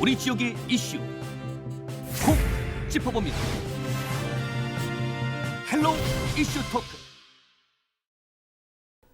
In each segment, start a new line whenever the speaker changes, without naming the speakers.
우리 지역의 이슈 콕 짚어봅니다. 헬로 이슈 토크.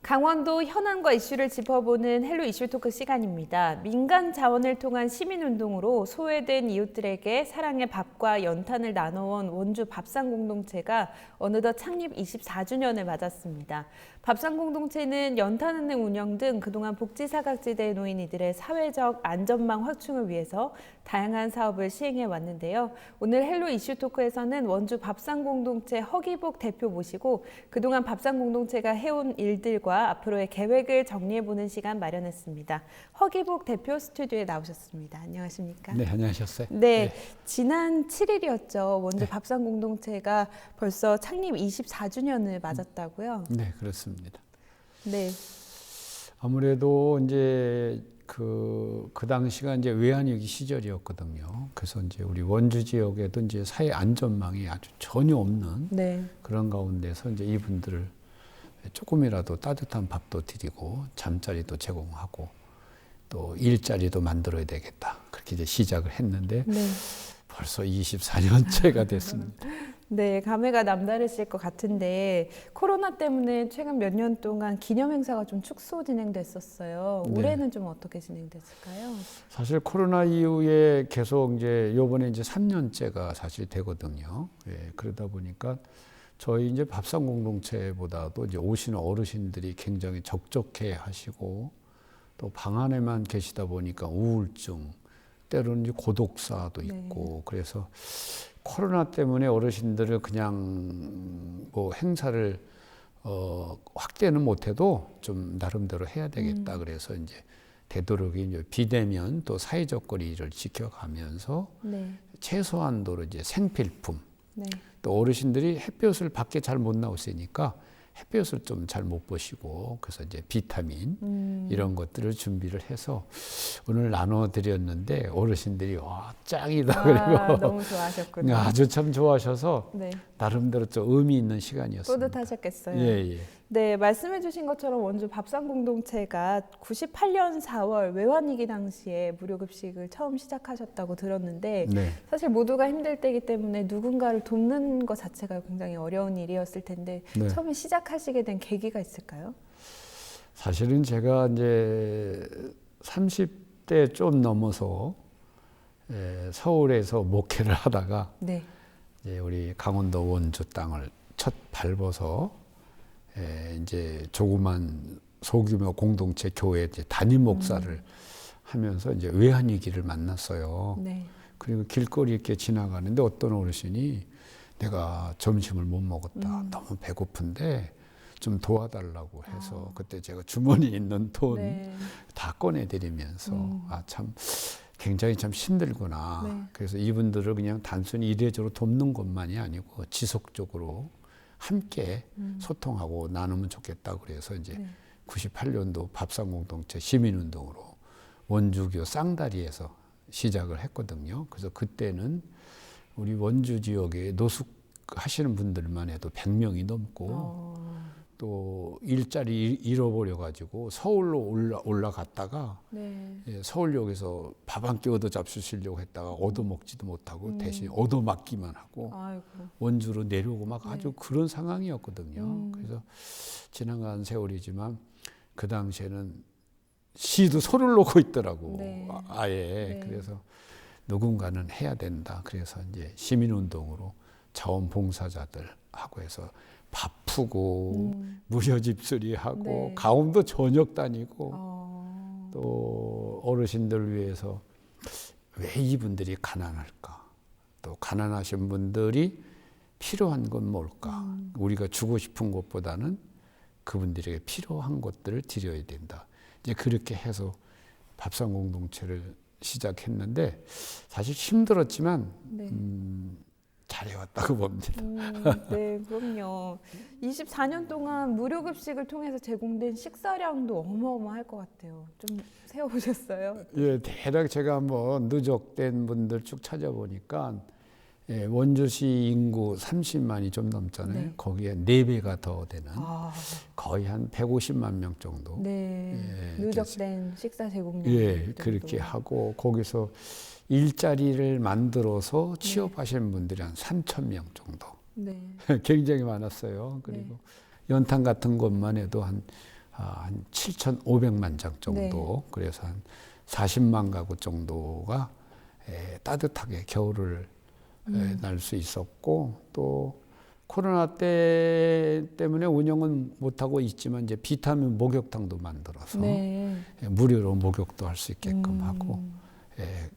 강원도 현안과 이슈를 짚어보는 헬로 이슈 토크 시간입니다. 민간 자원을 통한 시민운동으로 소외된 이웃들에게 사랑의 밥과 연탄을 나눠온 원주 밥상 공동체가 어느덧 창립 24주년을 맞았습니다. 밥상 공동체는 연탄은행 운영 등 그동안 복지사각지대에 놓인 이들의 사회적 안전망 확충을 위해서 다양한 사업을 시행해 왔는데요. 오늘 헬로 이슈 토크에서는 원주 밥상 공동체 허기복 대표 모시고 그동안 밥상 공동체가 해온 일들과 앞으로의 계획을 정리해보는 시간 마련했습니다. 허기복 대표 스튜디오에 나오셨습니다. 안녕하십니까?
네, 안녕하셨어요.
네, 지난 7일이었죠. 원주 밥상 공동체가 벌써 창립 24주년을 맞았다고요?
네, 그렇습니다.
네.
아무래도 이제 그 당시가 이제 외환위기 시절이었거든요. 그래서 이제 우리 원주 지역에도 이제 사회 안전망이 아주 전혀 없는
네.
그런 가운데서 이제 이분들을 조금이라도 따뜻한 밥도 드리고 잠자리도 제공하고 또 일자리도 만들어야 되겠다. 그렇게 이제 시작을 했는데
네.
벌써 24년째가 됐습니다.
네, 감회가 남다르실 것 같은데 코로나 때문에 최근 몇 년 동안 기념 행사가 좀 축소 진행됐었어요.
네.
올해는 좀 어떻게 진행됐을까요?
사실 코로나 이후에 계속 이제 요번에 이제 3년째가 사실 되거든요. 예, 그러다 보니까 저희 이제 밥상 공동체보다도 이제 오시는 어르신들이 굉장히 적적해 하시고 또 방 안에만 계시다 보니까 우울증, 때로는 이제 고독사도 있고 그래서 코로나 때문에 어르신들을 그냥 뭐 행사를 확대는 못해도 좀 나름대로 해야 되겠다. 그래서 이제 되도록이 이제 비대면 또 사회적 거리를 지켜가면서 최소한도로 이제 생필품 또 어르신들이 햇볕을 밖에 잘 못 나오시니까 햇볕을 좀 잘 못 보시고 그래서 이제 비타민 이런 것들을 준비를 해서 오늘 나눠드렸는데 어르신들이 와 짱이다 그리고
너무 좋아하셨군요.
아주 참 좋아하셔서
네.
나름대로 좀 의미 있는 시간이었습니다.
뿌듯하셨겠어요.
예.
네, 말씀해주신 것처럼 원주 밥상 공동체가 98년 4월 외환위기 당시에 무료급식을 처음 시작하셨다고 들었는데
네.
사실 모두가 힘들 때이기 때문에 누군가를 돕는 것 자체가 굉장히 어려운 일이었을 텐데
네.
처음에 시작하시게 된 계기가 있을까요?
사실은 제가 이제 30대 좀 넘어서 서울에서 목회를 하다가
네.
이제 우리 강원도 원주 땅을 첫 밟아서 이제 조그만 소규모 공동체 교회 이제 담임 목사를 하면서 이제 외환위기를 만났어요.
네.
그리고 길거리 이렇게 지나가는데 어떤 어르신이 내가 점심을 못 먹었다. 너무 배고픈데 좀 도와달라고 해서 그때 제가 주머니에 있는 돈 다 꺼내드리면서 참 굉장히 참 힘들구나. 그래서 이분들을 그냥 단순히 이례적으로 돕는 것만이 아니고 지속적으로 함께 소통하고 나누면 좋겠다. 그래서 이제 98년도 밥상 공동체 시민운동으로 원주교 쌍다리에서 시작을 했거든요. 그래서 그때는 우리 원주 지역에 노숙하시는 분들만 해도 100명이 넘고 또 일자리 잃어버려 가지고 서울로 올라갔다가 서울역에서 밥 한 끼 얻어 잡수시려고 했다가 얻어먹지도 못하고 대신 얻어맞기만 하고 원주로 내려오고 막 아주 그런 상황이었거든요. 그래서 지나간 세월이지만 그 당시에는 시도 손을 놓고 있더라고. 아예. 그래서 누군가는 해야 된다. 그래서 이제 시민운동으로 자원봉사자들하고 해서 바쁘고 무료 집수리하고 가움도 저녁 다니고 또 어르신들 위해서 왜 이분들이 가난할까? 또 가난하신 분들이 필요한 건 뭘까? 우리가 주고 싶은 것보다는 그분들에게 필요한 것들을 드려야 된다. 이제 그렇게 해서 밥상 공동체를 시작했는데 사실 힘들었지만 잘해왔다고 봅니다.
네, 그럼요. 24년 동안 무료급식을 통해서 제공된 식사량도 어마어마할 것 같아요. 좀 세어보셨어요?
예, 대략 제가 한번 누적된 분들 쭉 찾아보니까 원주시 인구 30만이 좀 넘잖아요. 거기에 4배가 더 되는 거의 한 150만 명 정도.
누적된 식사 제공량.
예, 그렇게 하고 거기서 일자리를 만들어서 취업하시는 분들이 한 3,000명 정도.
네.
굉장히 많았어요. 그리고 연탄 같은 것만 해도 한 7,500만 장 정도. 그래서 한 40만 가구 정도가 따뜻하게 겨울을 날 수 있었고, 또 코로나 때문에 운영은 못하고 있지만 이제 비타민 목욕탕도 만들어서 무료로 목욕도 할 수 있게끔 하고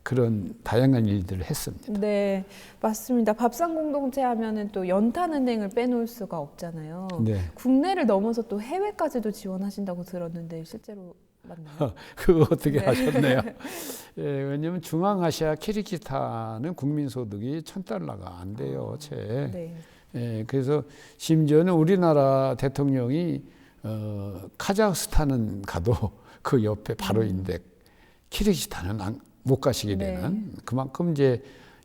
그런 다양한 일들을 했습니다.
네, 맞습니다. 밥상 공동체 하면은 또 연탄은행을 빼놓을 수가 없잖아요.
네.
국내를 넘어서 또 해외까지도 지원하신다고 들었는데 실제로 맞나요?
그거 어떻게 하셨네요. 왜냐하면 중앙아시아 키르기스탄은 국민소득이 1,000달러가 안 돼요, 채. 그래서 심지어는 우리나라 대통령이 카자흐스탄은 가도 그 옆에 바로 있는데 키르기스탄은 못 가시게 되는 그만큼 이제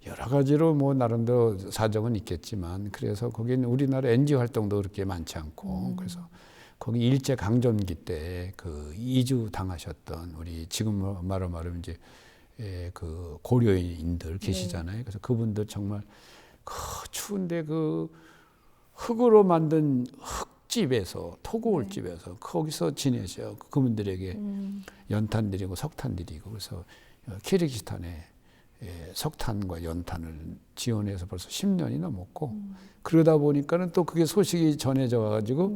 여러 가지로 뭐 나름대로 사정은 있겠지만 그래서 거기는 우리나라 NGO 활동도 그렇게 많지 않고 그래서 거기 일제 강점기 때 그 이주 당하셨던 우리 지금 말하면 이제 그 고려인들 계시잖아요. 그래서 그분들 정말 그 추운데 그 흙으로 만든 흙집에서 토구울집에서 거기서 지내셔. 그분들에게 연탄 드리고 석탄 드리고 그래서 키르기스탄에 석탄과 연탄을 지원해서 벌써 10년이 넘었고 그러다 보니까는 또 그게 소식이 전해져 와가지고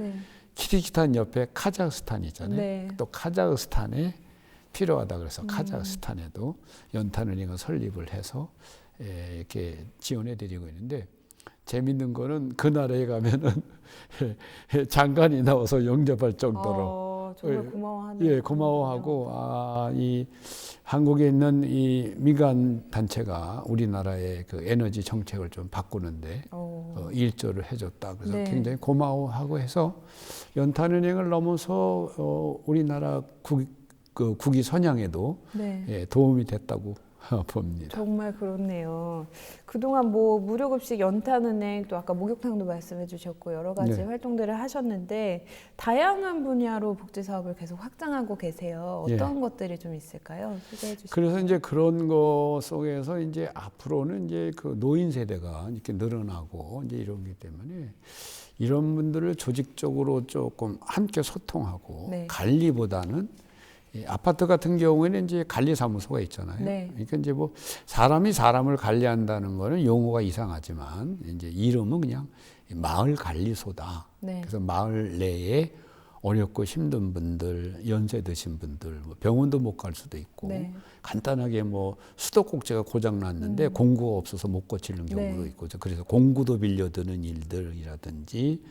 키르기스탄 옆에 카자흐스탄 있잖아요. 또 카자흐스탄에 필요하다 그래서 카자흐스탄에도 연탄은행을 설립을 해서 이렇게 지원해 드리고 있는데 재밌는 거는 그 나라에 가면은 장관이 나와서 영접할 정도로
정말 고마워하네요.
고마워하고 이 한국에 있는 이 민간 단체가 우리나라의 그 에너지 정책을 좀 바꾸는데 일조를 해줬다. 그래서 굉장히 고마워하고 해서 연탄은행을 넘어서 우리나라 국위 선양에도 도움이 됐다고 봅니다.
정말 그렇네요. 그동안 뭐 무료급식 연탄은행 또 아까 목욕탕도 말씀해 주셨고 여러 가지 활동들을 하셨는데 다양한 분야로 복지 사업을 계속 확장하고 계세요. 어떤 것들이 좀 있을까요? 소개해 주시죠.
그래서 이제 그런 거 속에서 이제 앞으로는 이제 그 노인 세대가 이렇게 늘어나고 이제 이러기 때문에 이런 분들을 조직적으로 조금 함께 소통하고 관리보다는 아파트 같은 경우에는 이제 관리사무소가 있잖아요. 그러니까 이제 뭐 사람이 사람을 관리한다는 거는 용어가 이상하지만 이제 이름은 그냥 마을관리소다. 그래서 마을 내에 어렵고 힘든 분들, 연세 드신 분들, 뭐 병원도 못 갈 수도 있고 간단하게 뭐 수도꼭지가 고장 났는데 공구가 없어서 못 고치는 경우도 있고 그래서 공구도 빌려드는 일들이라든지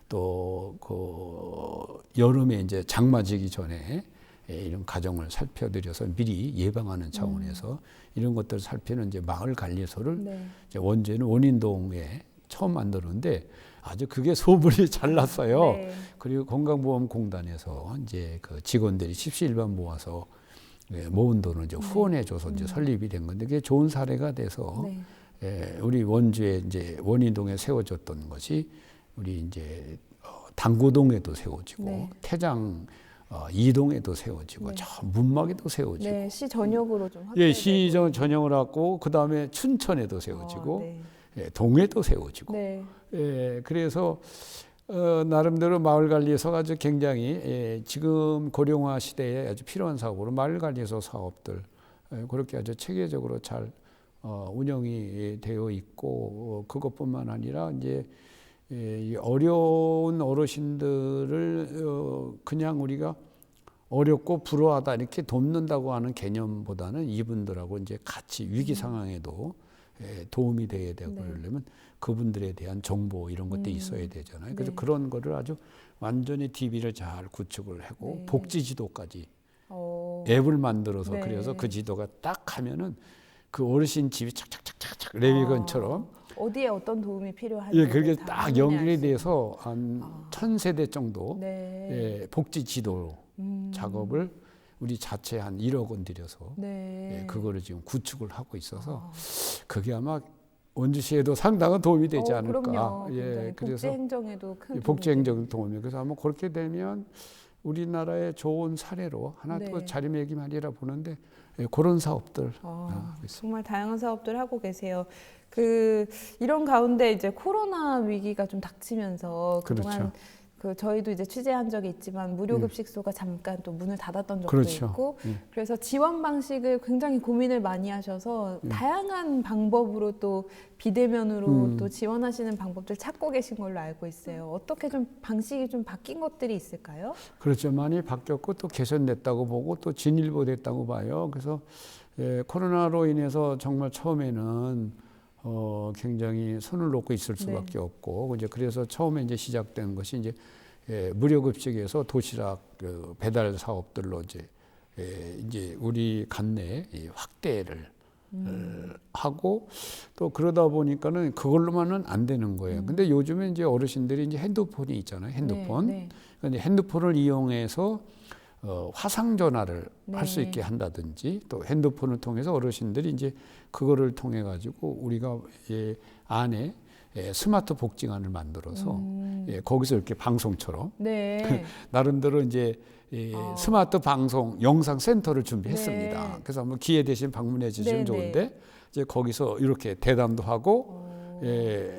또 그 여름에 이제 장마지기 전에 이런 가정을 살펴드려서 미리 예방하는 차원에서 이런 것들을 살피는 이제 마을관리소를 이제 원주에는 원인동에 처음 만들었는데 아주 그게 소문이 잘 났어요. 그리고 건강보험공단에서 이제 그 직원들이 십시일반 모아서 모은 돈을 이제 후원해줘서 이제 설립이 된 건데 그게 좋은 사례가 돼서 우리 원주에 이제 원인동에 세워졌던 것이 우리 이제 당구동에도 세워지고 태장 이동에도 세워지고 저 문막에도 세워지고
시 전역으로 좀 확대되고
시 전역을 하고 그 다음에 춘천에도 세워지고 동에도 세워지고 그래서 나름대로 마을관리소가 아주 굉장히 지금 고령화 시대에 아주 필요한 사업으로 마을관리소 사업들 그렇게 아주 체계적으로 잘 운영이 되어 있고 그것뿐만 아니라 이제 어려운 어르신들을 그냥 우리가 어렵고 불우하다 이렇게 돕는다고 하는 개념보다는 이분들하고 이제 같이 위기 상황에도 도움이 돼야 되고 그러려면 그분들에 대한 정보 이런 것들이 있어야 되잖아요. 그래서 그런 거를 아주 완전히 DB를 잘 구축을 하고 복지 지도까지 앱을 만들어서 그래서 그 지도가 딱 하면은 그 어르신 집이 착착착착착 레위건처럼
어디에 어떤 도움이 필요한지
그게 딱 연결이 돼서 한 1,000세대 정도 복지 지도 작업을 우리 자체 한 1억 원 들여서 그거를 지금 구축을 하고 있어서 그게 아마 원주시에도 상당한 도움이 되지 않을까.
그럼요.
그래서
복지행정에도 큰
복지행정 도움이 그래서 아마 그렇게 되면 우리나라의 좋은 사례로 하나 또 자리매김하리라 보는데 그런 사업들
정말 다양한 사업들 하고 계세요. 이런 가운데 이제 코로나 위기가 좀 닥치면서 그동안
그렇죠.
저희도 이제 취재한 적이 있지만 무료급식소가 잠깐 또 문을 닫았던 적도
그렇죠.
있고 그래서 지원 방식을 굉장히 고민을 많이 하셔서 다양한 방법으로 또 비대면으로 또 지원하시는 방법들 찾고 계신 걸로 알고 있어요. 어떻게 좀 방식이 좀 바뀐 것들이 있을까요?
그렇죠. 많이 바뀌었고 또 개선됐다고 보고 또 진일보됐다고 봐요. 그래서 코로나로 인해서 정말 처음에는 굉장히 손을 놓고 있을 수밖에 없고 이제 그래서 처음에 이제 시작된 것이 이제 무료급식에서 도시락 배달 사업들로 이제 우리 관내 확대를 하고 또 그러다 보니까는 그걸로만은 안 되는 거예요. 근데 요즘에 이제 어르신들이 이제 핸드폰이 있잖아요. 핸드폰. 그러니까 핸드폰을 이용해서 화상 전화를 할 수 있게 한다든지 또 핸드폰을 통해서 어르신들이 이제 그거를 통해 가지고 우리가 안에 스마트 복지관을 만들어서 거기서 이렇게 방송처럼 나름대로 이제 스마트 방송 영상 센터를 준비했습니다. 그래서 한번 기회 되신 방문해 주시면 좋은데 이제 거기서 이렇게 대담도 하고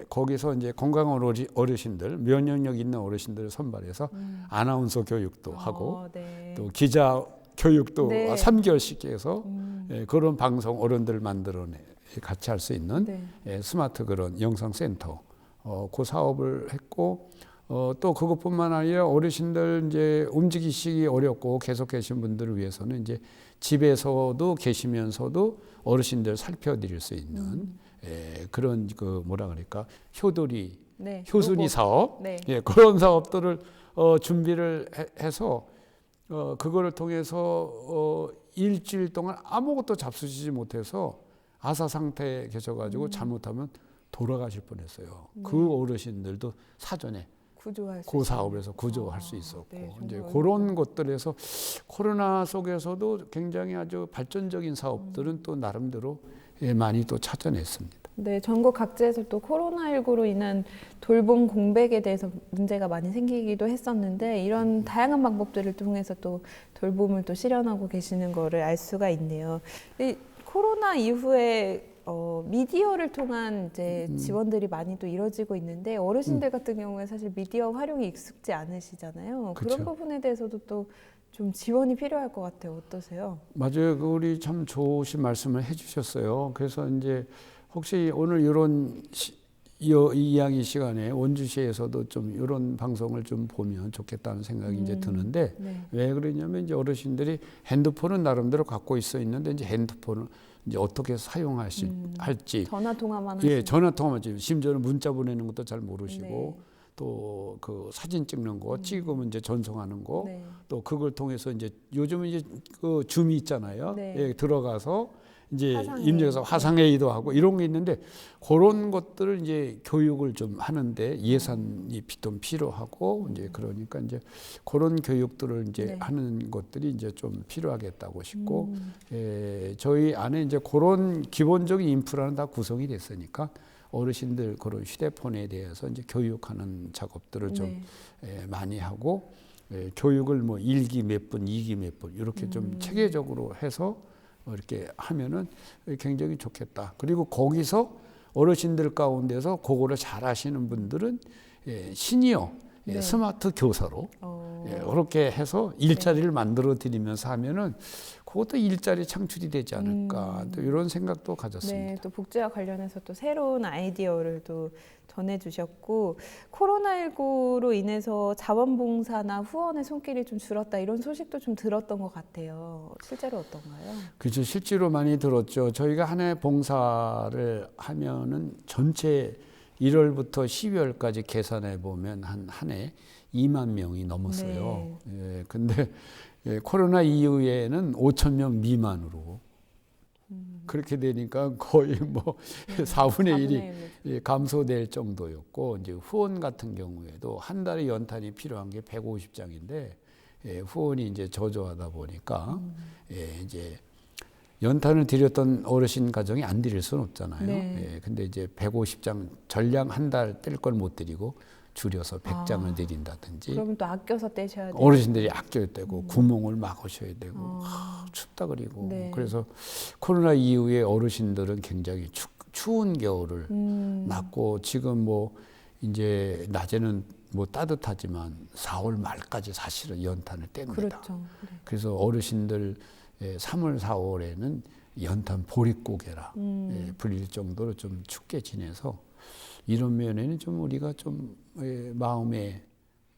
거기서 이제 건강한 어르신들, 면역력 있는 어르신들을 선발해서 아나운서 교육도 하고 또 기자 교육도 3개월씩 해서 그런 방송 어른들 만들어내 같이 할 수 있는 스마트 그런 영상 센터 그 사업을 했고 또 그것뿐만 아니라 어르신들 이제 움직이시기 어렵고 계속 계신 분들을 위해서는 이제 집에서도 계시면서도 어르신들 살펴드릴 수 있는 그런 뭐라 그럴까 효도리 효순이 사업 그런 사업들을 준비를 해서 그거를 통해서 일주일 동안 아무것도 잡수시지 못해서 아사 상태에 계셔가지고 잘못하면 돌아가실 뻔했어요. 그 어르신들도 사전에 그 사업에서 구조할 수 있었고 이제 그런 것들에서 코로나 속에서도 굉장히 아주 발전적인 사업들은 또 나름대로 많이 또 찾아냈습니다.
네, 전국 각지에서 또 코로나19로 인한 돌봄 공백에 대해서 문제가 많이 생기기도 했었는데 이런 다양한 방법들을 통해서 또 돌봄을 또 실현하고 계시는 거를 알 수가 있네요. 이 코로나 이후에 미디어를 통한 이제 지원들이 많이 또 이루어지고 있는데 어르신들 같은 경우에 사실 미디어 활용이 익숙지 않으시잖아요.
그쵸.
그런 부분에 대해서도 또 좀 지원이 필요할 것 같아요. 어떠세요?
맞아요. 우리 참 좋으신 말씀을 해주셨어요. 그래서 이제 혹시 오늘 이런 이야기 시간에 원주시에서도 좀 이런 방송을 좀 보면 좋겠다는 생각이 이제 드는데 왜 그러냐면 이제 어르신들이 핸드폰은 나름대로 갖고 있는데 이제 핸드폰을 이제 어떻게 사용할지
전화 통화만
전화 통화만 심지어는 문자 보내는 것도 잘 모르시고 또 그 사진 찍는 거 찍으면 이제 전송하는 거 또 그걸 통해서 이제 요즘은 이제 그 줌이 있잖아요. 들어가서 이제 입력해서 화상회의도 하고 이런 게 있는데 그런 것들을 이제 교육을 좀 하는데 예산이 좀 필요하고 이제 그러니까 이제 그런 교육들을 이제 하는 것들이 이제 좀 필요하겠다고 싶고 저희 안에 이제 그런 기본적인 인프라는 다 구성이 됐으니까 어르신들 그런 휴대폰에 대해서 이제 교육하는 작업들을 좀 많이 하고 교육을 뭐 1기 몇 분, 2기 몇 분 이렇게 좀 체계적으로 해서 이렇게 하면은 굉장히 좋겠다. 그리고 거기서 어르신들 가운데서 그거를 잘 하시는 분들은 시니어 스마트 교사로 그렇게 해서 일자리를 만들어 드리면서 하면은 그것도 일자리 창출이 되지 않을까 또 이런 생각도 가졌습니다.
네, 또 복지와 관련해서 또 새로운 아이디어를 또 전해주셨고 코로나19로 인해서 자원봉사나 후원의 손길이 좀 줄었다 이런 소식도 좀 들었던 것 같아요. 실제로 어떤가요?
그렇죠. 실제로 많이 들었죠. 저희가 한 해 봉사를 하면은 전체 1월부터 12월까지 계산해 보면 한 해 2만 명이 넘었어요. 근데 코로나 이후에는 5천 명 미만으로 그렇게 되니까 거의 뭐 4분의 1이 감소될 정도였고 이제 후원 같은 경우에도 한 달에 연탄이 필요한 게 150장인데 후원이 이제 저조하다 보니까 이제 연탄을 드렸던 어르신 가정이 안 드릴 수는 없잖아요. 근데 이제 150장 전량 한 달 뗄 걸 못 드리고 줄여서 100장을 드린다든지
그러면 또 아껴서 떼셔야 돼요.
어르신들이 아껴야 되고 구멍을 막으셔야 되고 춥다 그리고
네.
그래서 코로나 이후에 어르신들은 굉장히 추운 겨울을 맞고 지금 뭐 이제 낮에는 뭐 따뜻하지만 4월 말까지 사실은 연탄을 뗍니다.
그렇죠. 네.
그래서 어르신들 3월, 4월에는 연탄 보릿고개라 불릴 정도로 좀 춥게 지내서 이런 면에는 좀 우리가 좀 마음의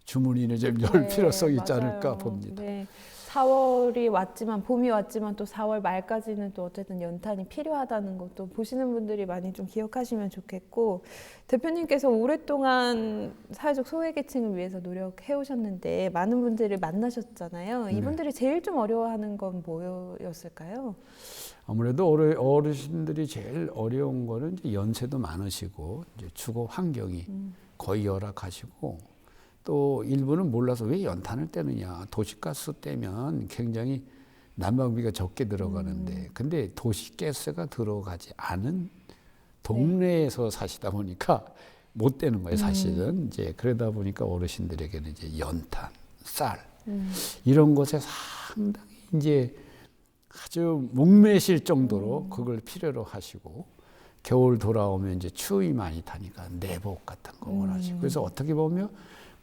주머니를 좀 열 필요성이 있지 않을까
맞아요.
봅니다.
네. 4월이 왔지만 봄이 왔지만 또 4월 말까지는 또 어쨌든 연탄이 필요하다는 것도 보시는 분들이 많이 좀 기억하시면 좋겠고 대표님께서 오랫동안 사회적 소외계층을 위해서 노력해 오셨는데 많은 분들을 만나셨잖아요. 이분들이 제일 좀 어려워하는 건 뭐였을까요?
아무래도 어르신들이 제일 어려운 거는 이제 연세도 많으시고 이제 주거 환경이 거의 열악하시고 또 일부는 몰라서 왜 연탄을 떼느냐. 도시가스 떼면 굉장히 난방비가 적게 들어가는데 근데 도시가스가 들어가지 않은 동네에서 사시다 보니까 못 떼는 거예요, 사실은. 이제 그러다 보니까 어르신들에게는 이제 연탄, 쌀 이런 것에 상당히 이제 아주 목매실 정도로 그걸 필요로 하시고 겨울 돌아오면 이제 추위 많이 타니까 내복 같은 거 원하시고 그래서 어떻게 보면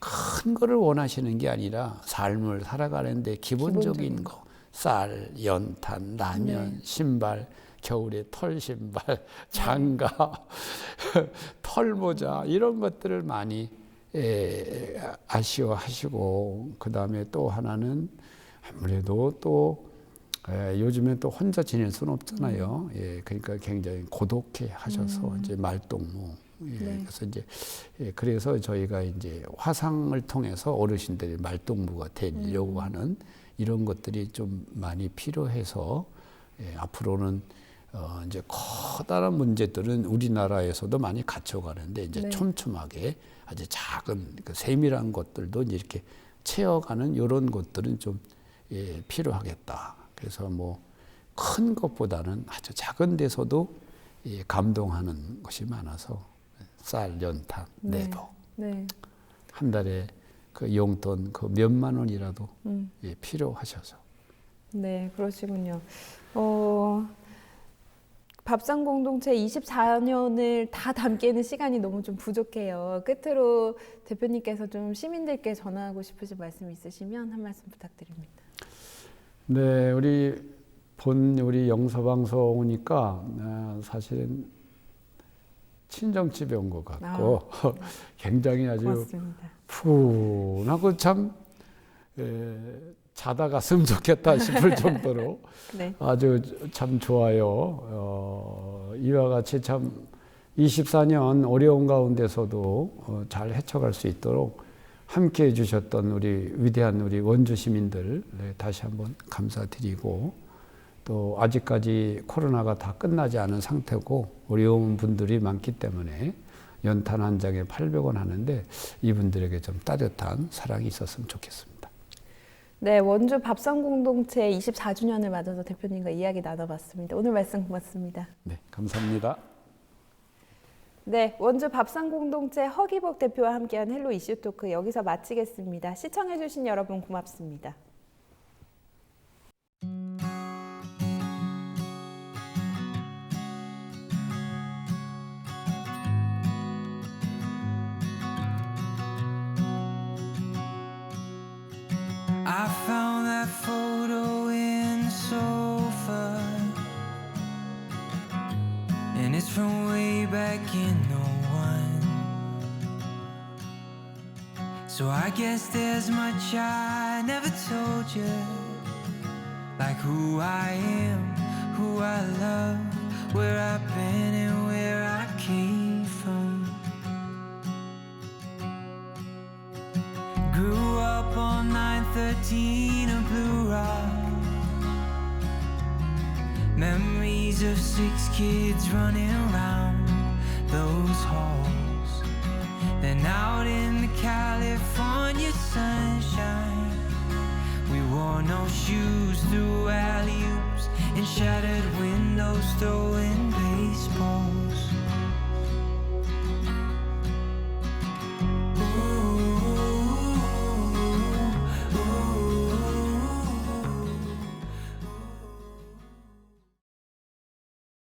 큰 거를 원하시는 게 아니라 삶을 살아가는데 기본적인 거 쌀, 연탄, 라면, 신발 겨울에 털 신발, 장갑, 털모자 이런 것들을 많이 아쉬워하시고 그 다음에 또 하나는 아무래도 또 요즘엔 또 혼자 지낼 수는 없잖아요. 그러니까 굉장히 고독해 하셔서 이제 말동무. 그래서 이제 그래서 저희가 이제 화상을 통해서 어르신들이 말동무가 되려고 하는 이런 것들이 좀 많이 필요해서 앞으로는 이제 커다란 문제들은 우리나라에서도 많이 갇혀가는데 이제 촘촘하게 아주 작은 그 세밀한 것들도 이제 이렇게 채워가는 이런 것들은 좀 필요하겠다. 그래서 뭐 큰 것보다는 아주 작은 데서도 감동하는 것이 많아서 쌀, 연탄, 내복 한 달에 그 용돈 그 몇만 원이라도 필요하셔서.
네, 그러시군요. 밥상 공동체 24년을 다 담기에는 시간이 너무 좀 부족해요. 끝으로 대표님께서 좀 시민들께 전하고 싶으신 말씀 있으시면 한 말씀 부탁드립니다.
네, 우리 영서방송 오니까 사실은 친정집에 온 것 같고 굉장히 아주
고맙습니다.
푸근하고 참 자다 갔으면 좋겠다 싶을 정도로 아주 참 좋아요. 이와 같이 참 24년 어려운 가운데서도 잘 헤쳐갈 수 있도록 함께 해주셨던 우리 위대한 우리 원주 시민들 다시 한번 감사드리고 또 아직까지 코로나가 다 끝나지 않은 상태고 어려운 분들이 많기 때문에 연탄 한 장에 800원 하는데 이분들에게 좀 따뜻한 사랑이 있었으면 좋겠습니다.
네, 원주 밥상 공동체 24주년을 맞아서 대표님과 이야기 나눠봤습니다. 오늘 말씀 고맙습니다.
네, 감사합니다.
네, 원주 밥상 공동체 허기복 대표와 함께한 헬로 이슈 토크 여기서 마치겠습니다. 시청해주신 여러분 고맙습니다.
I found that photo in the sofa, and it's from way back in '01. So I guess there's much I never told you, like who I am, who I love, where I've been and where I came from. Grew up on 913 of Blue Rock, memories of 6 kids running around those halls. Then out in the California sunshine, we wore no shoes through alley-oops and shattered windows.